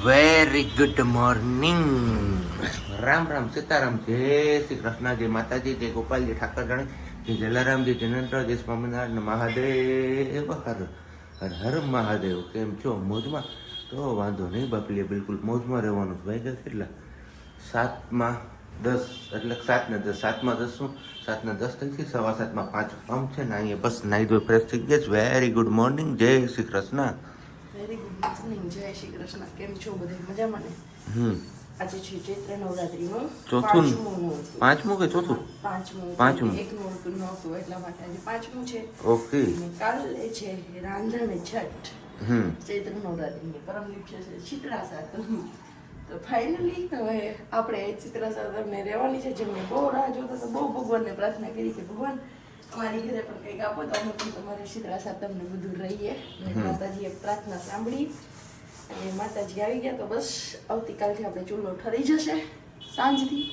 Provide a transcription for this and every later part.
Very good morning. Ram Ram Sitaram, જય શ્રી કૃષ્ણ, જય માતાજી, જય ગોપાલજી ઠાકરજાણી, જય જલારામજી, જનંત્ર, જય સ્વામિનારાયણ, મહાદેવ હર હર હર મહાદેવ. કેમ છો? મોજમાં? તો વાંધો નહીં બાપલીએ, બિલકુલ મોજમાં રહેવાનું. ભાઈ કેટલા 7:10 એટલે 7:10, 7:10 શું 7:10 થઈ છે, 7:15 5 કામ છે ને અહીંયા બસ નાહી ધોઈ ફ્રેશ થઈ ગયા. વેરી ગુડ મોર્નિંગ, જય Shri Krishna. Very good morning, જય શ્રી કૃષ્ણ. કેમ છો બધા? મજામાં ને? આજે છે ચૈત્ર નવરાત્રીનું પાંચમું કે ચોથું? પાંચમું. એક નહોતું એટલા માટે આજે પાંચમું છે. ઓકે. કાલે છે રાંધણ છઠ, ચૈત્ર નવરાત્રીની પરમ દિવસે છે શીતળા સાતમ. તો ફાઇનલી હવે આપણે શીતળા સાતમને રહેવાની છે. જેમને બહુ રાહ જોતા તો બહુ ભગવાનને પ્રાર્થના કરી કે ભગવાન અમારી ઘરે પણ કંઈક આપો તો અમે પણ તમારી શીતળા સાતમને બધું રહીએ. માતાજીએ પ્રાર્થના સાંભળી અને માતાજી આવી ગયા. તો બસ આવતીકાલથી આપણે ચૂલો ઠરી જશે સાંજથી.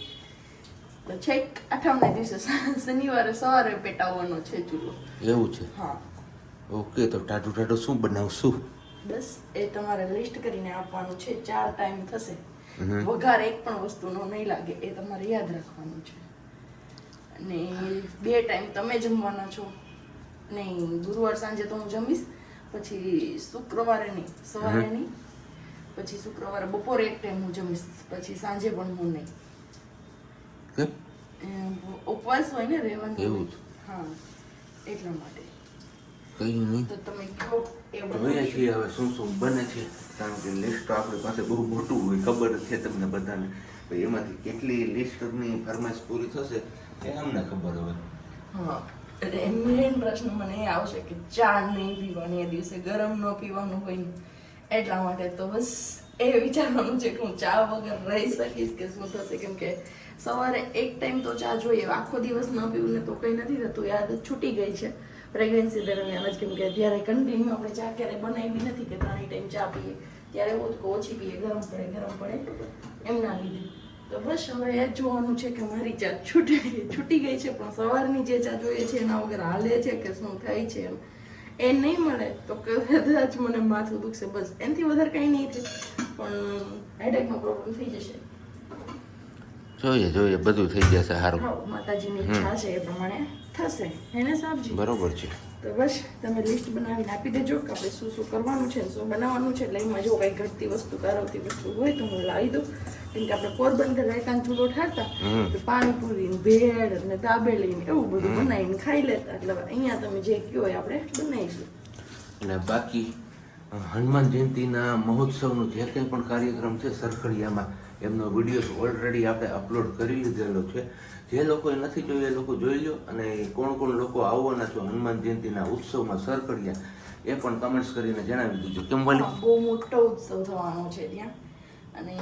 તો છેક આઠમના દિવસે શનિવારે સવારે પેટાવવાનો છે ચૂલો. એવું છે? હા. ઓકે. તો ટાટું ટાટું શું બનાવશું? બસ એ તમારે લિસ્ટ કરીને આપવાનું છે. 4 ટાઈમ થશે. વઘાર એક પણ વસ્તુનો નહીં લાગે, એ તમારે યાદ રાખવાનું છે. અને 2 ટાઈમ તમે જમવાના છો. નહીં, ગુરુવાર સાંજે તો હું જમીશ, પછી શુક્રવારે નહીં, સવારે નહીં, પછી શુક્રવારે બપોરે એક ટાઈમ હું જમીશ, પછી સાંજે પણ હું નહીં. ઉપવાસ હોય ને, રહેવાનું. એવું? હા, એટલા માટે. કઈ નહીં, તો તમે કહો એ જોઈએ છીએ હવે શું શું બને છે. કારણ કે લિસ્ટ તો આપણી પાસે બહુ મોટું હોય, ખબર છે તમને બધાને. એમાંથી કેટલી લિસ્ટની ફરમાઈશ પૂરી થશે એ અમને ખબર હોય. હા, એટલે મેઇન પ્રશ્ન મને એ આવશે કે ચા નહીં પીવાની, એ દિવસે ગરમ ન પીવાનું હોય ને, એટલા માટે. તો બસ એ વિચારવાનું છે કે હું ચા વગર રહી શકીશ કે શું થશે. કેમ કે સવારે એક ટાઈમ તો ચા જોઈએ, આખો દિવસ ન પીવું ને તો કંઈ નથી થતું. એ આદત છૂટી ગઈ છે પ્રેગ્નન્સી દરમિયાન જ. કેમ કે ત્યારે કન્ટિન્યુ આપણે ચા ક્યારેય બનાવી નથી કે 3 ટાઈમ ચા પીએ. ત્યારે એવું કે ઓછી પીએ, ગરમ પડે એમના લીધે. તો બસ હવે એ જોવાનું છે કે મારી ચા છૂટી ગઈ છે, પણ સવારની જે ચા જોઈએ છે એના વગર હાલે છે કે શું થાય છે એમ. એ નહીં મળે તો કદાચ મને માથું દુખશે. બસ એનાથી વધારે કંઈ નહીં થાય, પણ હેડેકનો પ્રોબ્લેમ થઈ જશે. જોઈએ બધું થઈ જશે સારું. માતાજીની ઈચ્છા છે એ પ્રમાણે થશે. એને સાહેબજી બરોબર છે. તો બસ તમે લિસ્ટ બનાવીને આપી દેજો કે આપણે શું શું કરવાનું છે, શું બનાવવાનું છે. એટલે એમાં જો કંઈ ઘટતી વસ્તુ, કારવતી વસ્તુ હોય તો હું લાવી દઉં. કેમ કે આપણે પોરબંદર રાયકાન ચૂલો ઠારતા તો પાણીપુરી, ભેળ અને દાબેલી એવું બધું બનાવીને ખાઈ લેતા. એટલે અહીંયા તમે જે કહો એ આપણે બનાવીશું. અને બાકી હનુમાન જયંતિના મહોત્સવનો જે કંઈ પણ કાર્યક્રમ છે સરખડીયામાં, એમનો વિડીયો ઓલરેડી આપણે અપલોડ કરી લીધેલો છે. જે લોકોએ નથી જોયું એ લોકો જોઈ લો. અને કોણ કોણ લોકો આવવાના છો હનુમાન જયંતિના ઉત્સવમાં સરખડીયા, એ પણ કમેન્ટ્સ કરીને જણાવી દીધું. કેમ બોલી? બહુ મોટો ઉત્સવ થવાનો છે ત્યાં. અને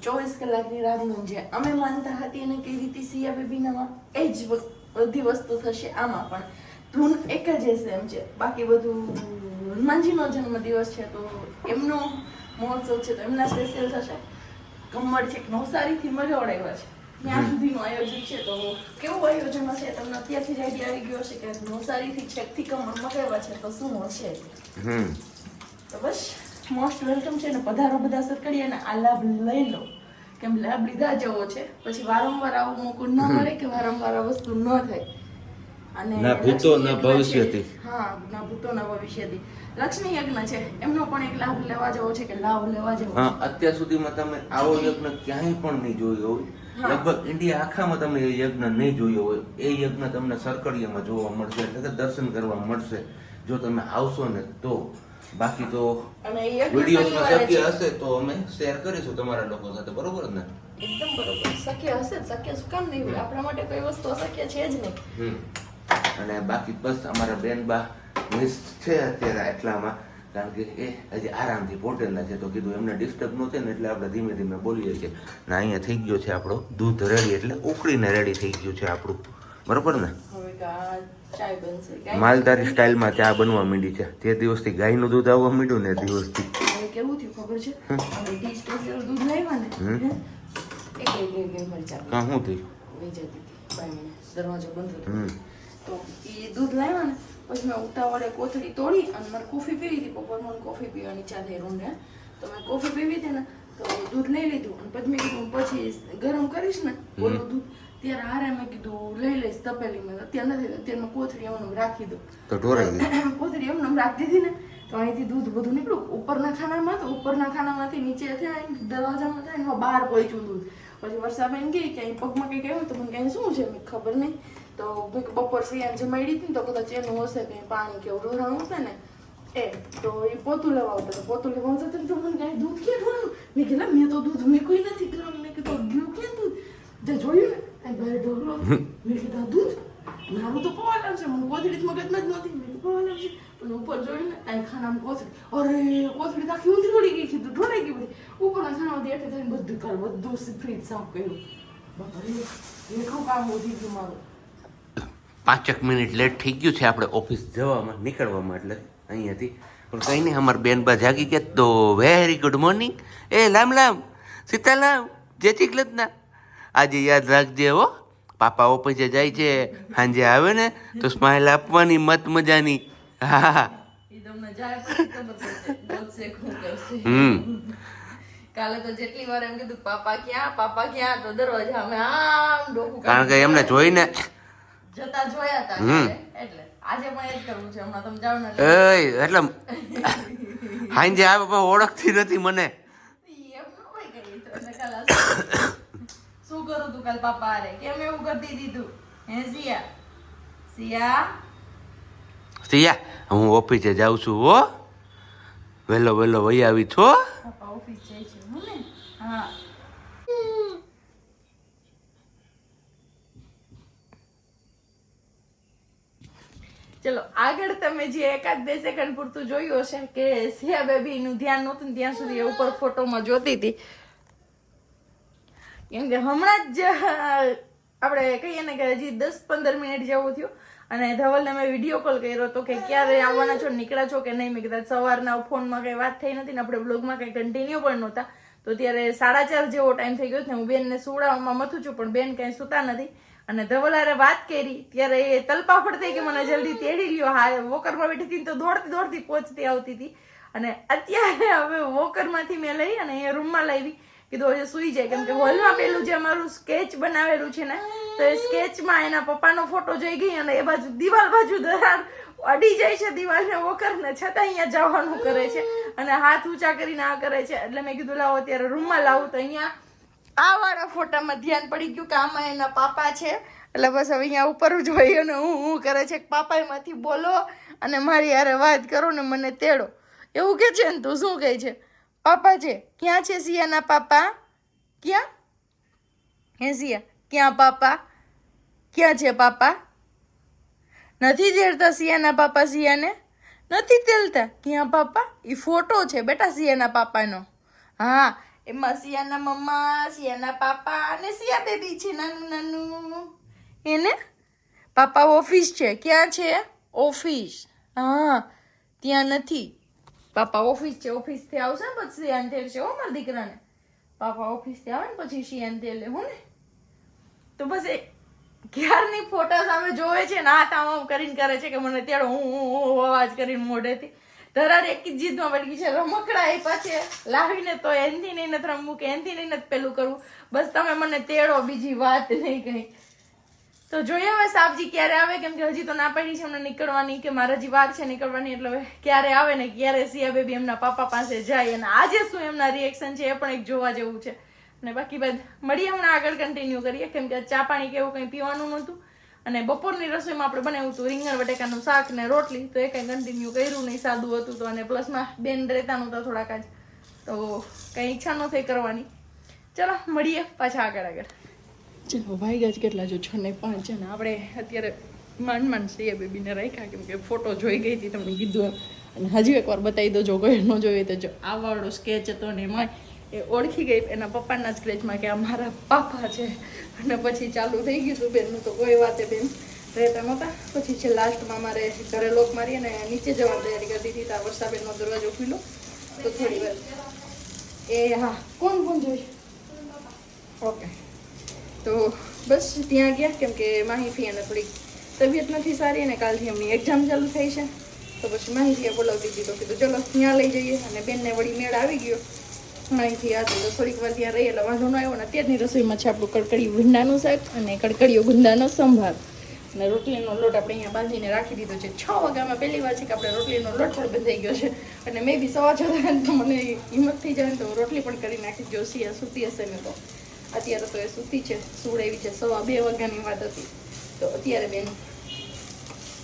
24 કલાકની રામધૂન જે અમે માનતા હતી અને કઈ રીતે સિયા બેબીનામાં એ જ બધી વસ્તુ થશે આમાં પણ. ધૂન એક જ એમ છે. બાકી બધું હનુમાનજીનો જન્મદિવસ છે તો એમનો મહોત્સવ છે તો એમના સ્પેશિયલ થશે. કમળ છે નવસારીથી મરવડાવ્યા છે, ત્યાં સુધીનું આયોજન છે. તો કેવું આયોજન હશે તમને અત્યારથી જ આઈડિયા આવી ગયો હશે કે નવસારીથી છેકથી કમળ મગાવ્યા છે તો શું હશે. તો બસ મોસ્ટ વેલકમ છે ને, પધારો બધા સરકડીયાને આ લાભ લઈ લો. કેમ લાભ લીધા જેવો છે, પછી વારંવાર આવું મોકો ન મળે કે વારંવાર આ વસ્તુ ન થાય. અને ના ભૂતો ના ભવિષ્યથી. હા, ના ભૂતો ના ભવિષ્યથી. લક્ષ્મી યજ્ઞ છે એમનો પણ એક લાભ લેવા જેવો છે કે લાભ લેવા જેવો. હા, અત્યાર સુધીમાં તમે આવો યજ્ઞ ક્યાંય પણ નહીં જોયો હોય. લગભગ ઇન્ડિયા આખામાં તમે એ યજ્ઞ નહીં જોયો હોય. એ યજ્ઞ તમને સરકડીયામાં જોવા મળશે, એટલે કે દર્શન કરવા મળશે જો તમે આવશો ને તો. બાકી તો વિડીયોમાં શક્ય હશે તો અમે શેર કરીશું તમારા લોકો સાથે. બરોબર ને? એકદમ બરોબર. શક્ય હશે, શક્ય શું કામ નહીં હોય? આપણા માટે કોઈ વસ્તુ અશક્ય છે જ નહીં. અને બાકી બસ અમારા બેનબા મિસ છે અત્યારે એટલામાં, કારણ કે એ હજી આરામથી પોટેલા છે. તો કીધું એમને ડિસ્ટર્બ ન થાય ને એટલે આપણે ધીમે ધીમે બોલીએ છીએ. ને અહીંયા થઈ ગયો છે આપણો દૂધ રેડી, એટલે ઉકળીને રેડી થઈ ગયું છે આપણું. બરોબર ને? માલધારી સ્ટાઇલમાં ચા બનવા માંડી છે. જે દિવસથી ગાયનું દૂધ આવવા માંડ્યું ને એ દિવસથી કેવું થયું ખબર છે? ટી સ્પેશિયલ દૂધ લાવ્યા ને કાં શું થયું? દરવાજો બંધ હતો તો એ દૂધ લાવ્યા ને પછી મેં ઉતાવળે કોથળી તોડી અને મારે કોફી પીવી હતી. બપોર મને કોફી પીવાની ઈચ્છા થઈ રૂમને. તો મેં કોફી પીવી હતી ને તો દૂધ લઈ લીધું અને પછી મેં કીધું પછી ગરમ કરીશ ને ઓલું દૂધ ત્યારે હારે મેં કીધું લઈ લઈશ તપેલીમાં. અત્યારે નથી, અત્યારમાં કોથળી એમને રાખી દો તો ઢોરાઈ કોથળી એમને રાખી દીધી ને તો અહીંથી દૂધ બધું નીકળ્યું ઉપરના ખાનામાં. તો ઉપરના ખાનામાંથી નીચે થાય દરવાજામાં થાય એમાં બહાર પહોંચ્યું દૂધ. પછી વર્ષાબેન કહે કે અહીં પગમાં કંઈક આવ્યું તો મને કંઈ શું છે મેં ખબર નહીં. તો બપોર સિયાન જમાડી હતી ને તો કદાચ એનું હશે કંઈ પાણી કે એવું ઢોરાણું હશે ને એ. તો એ પોતું લેવા આવતા તો પોતું લેવા આવતા તો મને કાંઈ દૂધ ક્યાં ઢોરાણું. મેં કીધું મેં તો દૂધ મૂક્યું નથી ગ્રામ. મેં કીધું ગયું ક્યાં દૂધ જે જોયું ને કાંઈ ઘરે ઢોકલો. મેં કીધું દૂધ મારું તો પવા લાગશે. મને કોથળી મગજમાં જ નહોતી. મેં પવા લાગશે પછી ઉપર જોયું ને અહીં ખાનામાં કોથળી. અરે કોથળી આખી ઊંધી પડી ગઈ. કીધું ઢોળાઈ ગઈ બધી. ઉપરના ખાનામાંથી એઠે થઈને બધું કાલ બધું ફ્રીજ સાફ કર્યું. બાપા લેખું કામ વધી ગયું મારું. 5 મિનિટ લેટ થઈ ગયું છે આપણે ઓફિસ જવામાં નીકળવામાં. એટલે અહીંયાથી પણ કંઈ નહીં, અમારા બેનબા જાગી ગયા તો વેરી ગુડ મોર્નિંગ. એ લામ લામ સીતાલામ જય શ્રી કૃષ્ણ. આજે યાદ રાખજે હો, પાપા ઓફિસે જાય છે, સાંજે આવે ને તો સ્માઇલ આપવાની મત મજાની. હા ઈ તમને જાય પછી ખબર પડશે બોલશે શું કરશે. કાલે તો જેટલી વાર એમ કીધું પાપા ક્યાં તો દરવાજા અમે આમ ડોકું કારણ કે એમને જોઈને જતા જોયા હતા એટલે આજે પણ એ જ કરવું છે. હમણાં તમે જાવ ને એટલે સાંજે આવે પણ ઓળખતી નથી મને. એમ ન હોય કઈ તો એટલે કાલ શું કરું તું કાલ પાપા અરે કેમ એવું કરી દીધું હે સિયા સિયા હું ઓફિસે જાઉં છું હો, વહેલો વહી આવી છો. પાપા ઓફિસ જાય છે હું ને. હા ચલો આગળ તમે જે 1-2 સેકન્ડ પૂરતું જોયું હશે કે સિયા બેબી નું ધ્યાન નહોતું ને ત્યાં સુધી એ ઉપર ફોટોમાં જોતી હતી. કેમ કે હમણાં જ આપણે કહીએ ને કે હજી 10-15 મિનિટ જેવું થયું અને ધવલને મેં વિડીયો કોલ કર્યો હતો કે ક્યારે આવવાના છો, નીકળ્યા છો કે નહીં. મેં કીધા સવારના ફોનમાં કંઈ વાત થઈ નથી ને આપણે બ્લોગમાં કંઈ કન્ટિન્યુ પણ નહોતા. તો ત્યારે 4:30 જેવો ટાઈમ થઈ ગયો ને હું બેનને સુવડાવવામાં મથું છું પણ બેન કંઈ સૂતા નથી. અને ધવલારે વાત કરી ત્યારે એ તલપાફડ થઈ કે મને જલ્દી તેડી લ્યો. હા વોકરમાં બેઠી હતી તો દોડતી પહોંચતી આવતી હતી અને અત્યારે હવે વોકરમાંથી મેં લઈ અને એ રૂમમાં લાવી. કીધું હજુ સુઈ જાય કેમ કે હોલમાં પેલું જે અમારું સ્કેચ બનાવેલું છે ને તો એ સ્કેચમાં એના પપ્પાનો ફોટો જોઈ ગઈ અને એ બાજુ દિવાલ બાજુ દરાર અડી જાય છે દિવાલને વોકરને છતાં અહીંયા જવાનું કરે છે અને હાથ ઊંચા કરીને આ કરે છે. એટલે મેં કીધું લાવો અત્યારે રૂમમાં લાવું તો અહીંયા આ વાળા ફોટામાં ધ્યાન પડી ગયું કે આમાં એના પાપા છે. એટલે બસ હવે અહીંયા ઉપર જોઈ અને હું કરે છે પાપા એમાંથી બોલો અને મારી યારે વાત કરો ને મને તેડો એવું કે છે ને. તું શું કહે છે? પાપા છે ક્યાં છે સિયાના પાપા? ક્યાં હે સિયા ક્યાં પાપા? ક્યાં છે પાપા? નથી તેડતા સિયાના પાપા? સિયાને નથી તેડતા? ક્યાં પાપા? એ ફોટો છે બેટા સિયાના પાપાનો. હા એમાં સિયાના મમ્મા, સિયાના પાપા અને સિયા બેબી છે નાનું. એને પાપા ઓફિસ છે. ક્યાં છે ઓફિસ? હા ત્યાં નથી. પાપા ઓફિસ છે, ઓફિસથી આવશે ને પછી સિયાન તેડશે હો મારા દીકરાને. પાપા ઓફિસથી આવે ને પછી સિયાન તેડે હો ને. તો બસ એ ક્યારની ફોટા સામે જોવે છે ને હાથ આમ કરીને કરે છે કે મને તેડો. હું અવાજ કરીને મોઢેથી ધરાર એક જ જીદમાં પડી ગઈ છે. રમકડા આપ્યા છે લાવીને તો એનથી નહીં નથી રમવું કે એનથી નહીં નથી પેલું કરવું. બસ તમે મને તેડો, બીજી વાત નહીં કઈ. તો જોઈએ હવે સાબજી ક્યારે આવે કેમ કે હજી તો ના પડી છે એમને નીકળવાની કે મારા હજી વાર છે નીકળવાની. એટલે હવે ક્યારે આવે ને ક્યારે સિયા બેબી એમના પાપા પાસે જાય અને આજે શું એમના રિએક્શન છે એ પણ એક જોવા જેવું છે. અને બાકી બાદ મળીએ હમણાં આગળ કન્ટિન્યુ કરીએ કેમ કે ચા પાણી કે એવું કંઈ પીવાનું નહોતું અને બપોરની રસોઈમાં આપણે બનાવ્યું હતું રીંગણ બટેકાનું શાક ને રોટલી. તો એ કંઈ કન્ટિન્યુ કર્યું નહીં, સાદું હતું તો. અને પ્લસમાં બેન રહેતા નહોતા થોડાક જ તો કંઈ ઈચ્છા ન થઈ કરવાની. ચલો મળીએ પાછા આગળ. ચલો વાગ્યા જ કેટલા જો 6:05 છે ને આપણે અત્યારે માંડ સિયા બેબીને રાખ્યા કેમ કે ફોટો જોઈ ગઈ હતી તમને કીધું એમ. અને હજી એકવાર બતાવી દો જો કોઈ ન જોઈએ તો જો આ વાળો સ્કેચ હતો ને એમાં એ ઓળખી ગઈ એના પપ્પાના સ્કેચમાં કે આ મારા પાપા છે. અને પછી ચાલુ થઈ ગયું હતું બેનનું તો કોઈ વાતે બેન રહેતા નહોતા. પછી છે લાસ્ટમાં મારે ઘરે લોક મારી અને નીચે જવાની તૈયારી કરતી હતી ત્યાં વર્ષાબેનનો દરવાજો ખુલ્લો તો થોડી વાર એ હા કોણ જોઈ ઓકે તો બસ ત્યાં ગયા કેમ કે માહિતી અને થોડીક તબિયત નથી સારી અને કાલથી એમની એક્ઝામ ચાલુ થઈ છે. તો પછી માહિતીએ બોલાવતી હતી તો કીધું ચલો ત્યાં લઈ જઈએ અને બેનને વળી મેળ આવી ગયો અહીંથી આ તો થોડીક વાર ત્યાં રહી એટલે વાંધો ન આવ્યો ને. અત્યારની રસોઈમાં છે આપણું કડકડિયું ભીંડાનું શાક અને કડકડિયો ગુંદાનો સંભાર અને રોટલીનો લોટ આપણે અહીંયા બાંધીને રાખી દીધો છે. 6 વાગ્યામાં પહેલી વાર છે કે આપણે રોટલીનો લોટ પણ બંધાઈ ગયો છે અને મેં બી 6:15 તો મને હિંમત થઈ જાય ને તો રોટલી પણ કરી નાખી. જોશી સૂતી હશે ને તો અત્યારે તો એ સૂતી છે, સુવડાવી છે. 2:15 વાગ્યાની વાત હતી તો અત્યારે બેન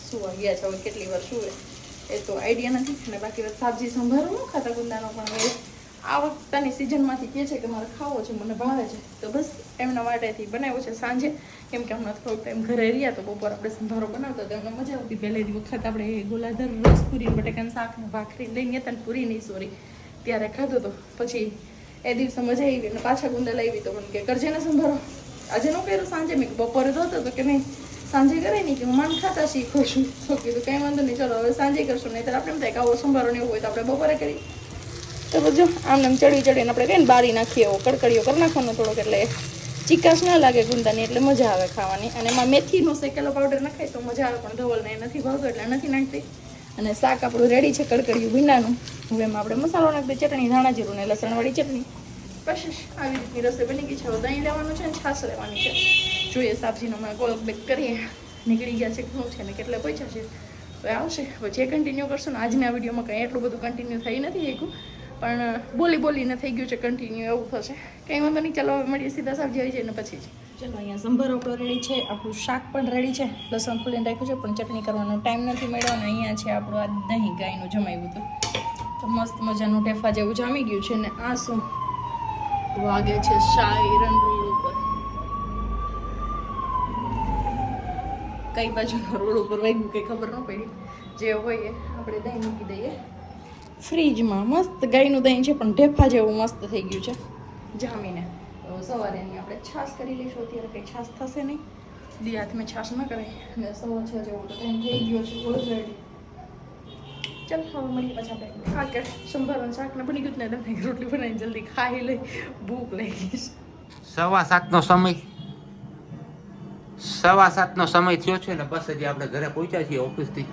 સુવા ગયા છે. હવે કેટલી વાર સુવે એ તો આઈડિયા નથી. અને બાકી વાત શાકજી સંભારો ન ખાતા ગુંદાનો પણ હવે આ વખતની સિઝનમાંથી કહે છે કે મારે ખાવો છે, મને ભાવે છે તો બસ એમના માટેથી બનાવ્યો છે સાંજે. કેમ કે હમણાં થોડોક ટાઈમ ઘરે રહ્યા તો બપોર આપણે સંભારો બનાવતો તો એમને મજા આવતી. પહેલી વખત આપણે ગોલાધર રસ પૂરી બટેકાનું શાક ને ભાખરી લઈને હતા ને પૂરી નહીં સોરી ત્યારે ખાધો તો પછી એ દિવસે મજા આવી અને પાછા ગુંદા લાવી તો મને કે કરજે ને સંભારો. આજે ન કર્યું સાંજે, મેં બપોરે જોતો તો કે નહીં સાંજે કરે નહીં કે હું માન ખાતા શીખું છું. તો કીધું કંઈ વાંધો નહીં, ચલો હવે સાંજે કરશું. નહીં તો આપણે એમ થાય કે આવો સંભારો ને એવું હોય તો આપણે બપોરે કરી. તો બધું આમને ચડીને આપણે કહીને બારી નાખીએ એવો કડકડીઓ કરી નાખવાનો થોડોક એટલે ચીકાશ ના લાગે ગુંદાની એટલે મજા આવે ખાવાની. અને એમાં મેથીનો શેકેલો પાવડર નખાય તો મજા આવે પણ ધવલને એ નથી ભાવતો એટલે નથી નાખતી. અને શાક આપણું રેડી છે કડકડિયું ભીંડાનું. હવે એમાં આપણે મસાલો નાખી દઈએ, ચટણી ધાણા જીરું ને લસણવાળી ચટણી. બસ આવી રીતની રસોઈ બની ગઈ છે. હવે દહીં લેવાનું છે અને છાશ લેવાની છે. જોઈએ શાકજીનો અમે ગોળ બેક કરીએ. નીકળી ગયા છે શું છે ને કેટલા પૈસા છે હવે આવશે પછી એ કન્ટિન્યુ કરશું ને. આજના વિડીયોમાં કંઈ એટલું બધું કન્ટિન્યુ થઈ નથી શક્યું પણ બોલીને થઈ ગયું છે કન્ટિન્યુ, એવું થશે. કંઈ વાંધો નહીં, ચાલો હવે મળીએ સીધા સબ્જી આવી જાય ને પછી જ. ચલો અહીંયા સંભારો આપણો રેડી છે, આપણું શાક પણ રેડી છે, લસણ ફૂલીને રાખ્યું છે પણ ચટણી કરવાનો ટાઈમ નથી મળ્યો. અને અહીંયા છે આપણું આ દહીં ગાયનું જમાવ્યું હતું તો મસ્ત મજાનું ઢેફા જેવું જામી ગયું છે. ને આ શું વાગે છે શાયરન રોડ ઉપર, કઈ બાજુનો રોડ ઉપર વાગ્યું કંઈ ખબર ન પડી. જે હોય એ આપણે દહીં મૂકી દઈએ ફ્રીજમાં. મસ્ત ગાયનું દહીં છે પણ ઢેફા જેવું મસ્ત થઈ ગયું છે જામીને. તો સવારે એની આપણે છાશ કરી લઈશું. અત્યારે કંઈ છાશ થશે નહીં, દી હાથમાં છાશ ન કરે. અને 6:15 જેવું તો ટાઈમ થઈ ગયો છે ઓલરેડી. ચાલ હવે મળીએ પછી આપણે ખા કે સંભારવાનું શાકને બની ગયું ને તમે રોટલી બનાવીને જલ્દી ખાઈ લઈ, ભૂખ લાગી છે. 7:15નો સમય 7:15નો સમય થયો છે ને બસ હજી આપણે ઘરે પહોંચ્યા છીએ ઓફિસથી.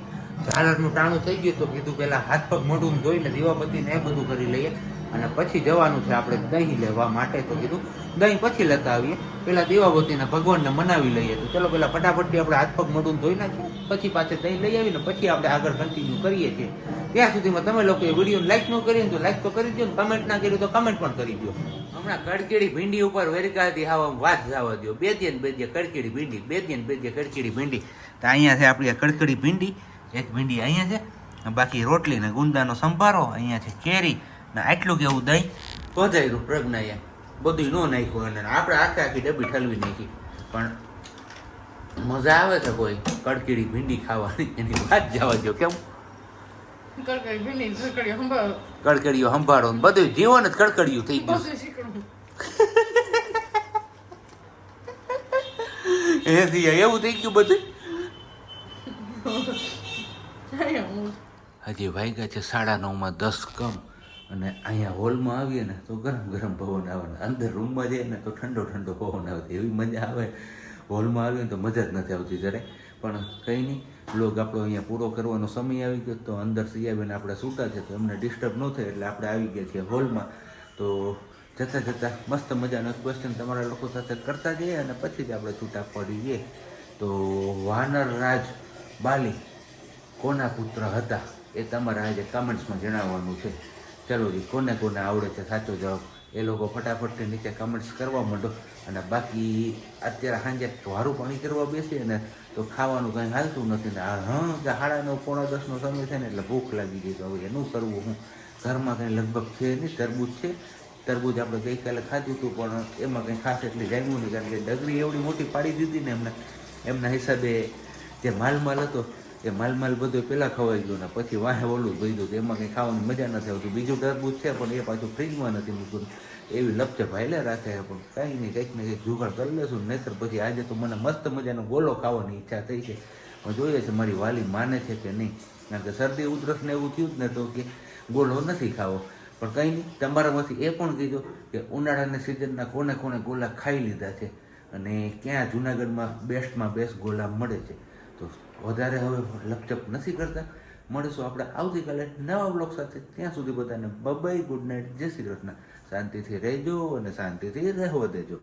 ઝાલરનું ટાણું થઈ ગયું તો કીધું પહેલાં હાથ પગ મોઢું ધોઈને દીવાબત્તીને એ બધું કરી લઈએ અને પછી જવાનું છે આપણે દહીં લેવા માટે. તો કીધું દહીં પછી લેતા આવીએ, પહેલાં દીવાબત્તીના ભગવાનને મનાવી લઈએ. તો ચલો પહેલાં ફટાફટથી આપણે હાથ પગ મોઢું ધોઈ નાખીએ, પછી પાછળ દહીં લઈ આવીને પછી આપણે આગળ કન્ટિન્યુ કરીએ છીએ. ત્યાં સુધીમાં તમે લોકોએ વિડીયોને લાઈક ન કરી તો લાઈક તો કરી દો, કમેન્ટ ના કર્યું તો કમેન્ટ પણ કરી દો. હમણાં કડકીડી ભીંડી ઉપર વેરકાથી હાવ વાત જવા દો. બે કડકીડી ભીંડી, બે કડકીડી ભીંડી. તો અહીંયા છે આપણી આ કડકડી ભીંડી, એક ભીંડી અહીંયા છે, બાકી રોટલી ને ગુંદાનો સંભારો, અહીંયા છે કેરી ને આટલું કેવું દહીં પધાર્યું પ્રજ્ઞા. એમ બધું ન નાખ્યું અને આપણે આખી ડબ્બી ઠલવી નાખી. પણ મજા આવે છે કોઈ કડકીડી ભીંડી ખાવાની, એની વાત જવા દો. કેમ કડકડીઓ સંભાળો બધું જીવન જ કડકડિયું થઈ ગયું. એવું થઈ ગયું બધું. હજી વાગ્યા છે 9:30 કમ અને અહીંયા હોલમાં આવીએ ને તો ગરમ પવન આવે ને અંદર રૂમમાં જઈએ ને તો ઠંડો પવન આવે. એવી મજા આવે હોલમાં આવીએ ને તો મજા જ નથી આવતી જરાય. પણ કંઈ નહીં, બ્લોગ આપણો અહીંયા પૂરો કરવાનો સમય આવી ગયો તો અંદર આવીને આપણે સૂતા છે તો એમને ડિસ્ટર્બ ન થાય એટલે આપણે આવી ગયા છીએ હોલમાં. તો જતાં મસ્ત મજાનો ક્વેશ્ચન તમારા લોકો સાથે કરતા જઈએ અને પછી જ આપણે છૂટા પડી જઈએ. તો વાનરરાજ બાલી કોના પુત્ર હતા એ તમારે આજે કમેન્ટ્સમાં જણાવવાનું છે. ચલો જી, કોને આવડે છે સાચો જવાબ એ લોકો ફટાફટથી નીચે કમેન્ટ્સ કરવા માંડો. અને બાકી અત્યારે સાંજે વારું પાણી કરવા બેસીએ ને તો ખાવાનું કંઈ હાલતું નથી ને 9:30 9:45નો સમય થાય ને એટલે ભૂખ લાગી ગઈ. તો હવે એનું કરવું હું, ઘરમાં કંઈ લગભગ છે નહીં. તરબૂચ છે, તરબૂચ આપણે ગઈકાલે ખાધું હતું પણ એમાં કંઈ ખાસ એટલી જામ્યું નહીં કારણ કે ડગરી એવડી મોટી પાડી દીધી ને એમના હિસાબે જે માલ હતો એ માલ બધો પહેલાં ખવાઈ ગયો ને પછી વાહે ઓલું ભર્યું તો એમાં કંઈ ખાવાની મજા નથી આવતી. બીજું તરબૂચ છે પણ એ પાછું ફ્રીજમાં નથી મૂકતું. એવી લપચે ભાઈલે રાખે પણ કંઈ નહીં, કંઈક ને કંઈક જુગાડ કરી લેશું. નહીંતર પછી આજે તો મને મસ્ત મજાનો ગોલો ખાવાની ઈચ્છા થઈ છે. પણ જોઈએ છે મારી વાલી માને છે કે નહીં, કારણ કે શરદી ઉધરસ ને એવું થયું જ ને તો કે ગોલો નથી ખાવો. પણ કંઈ નહીં, તમારામાંથી એ પણ કીધું કે ઉનાળાની સિઝનના કોને ગોલા ખાઈ લીધા છે અને ક્યાં જુનાગઢમાં બેસ્ટમાં બેસ્ટ ગોલા મળે છે. તો વધારે હવે લપચપ નથી કરતા. મળીશું આપણે આવતીકાલે નવા બ્લોગ સાથે. ત્યાં સુધી બધાને બાય, ગુડ નાઇટ, જય શ્રી કૃષ્ણ. શાંતિથી રહેજો અને શાંતિથી રહેવા દેજો.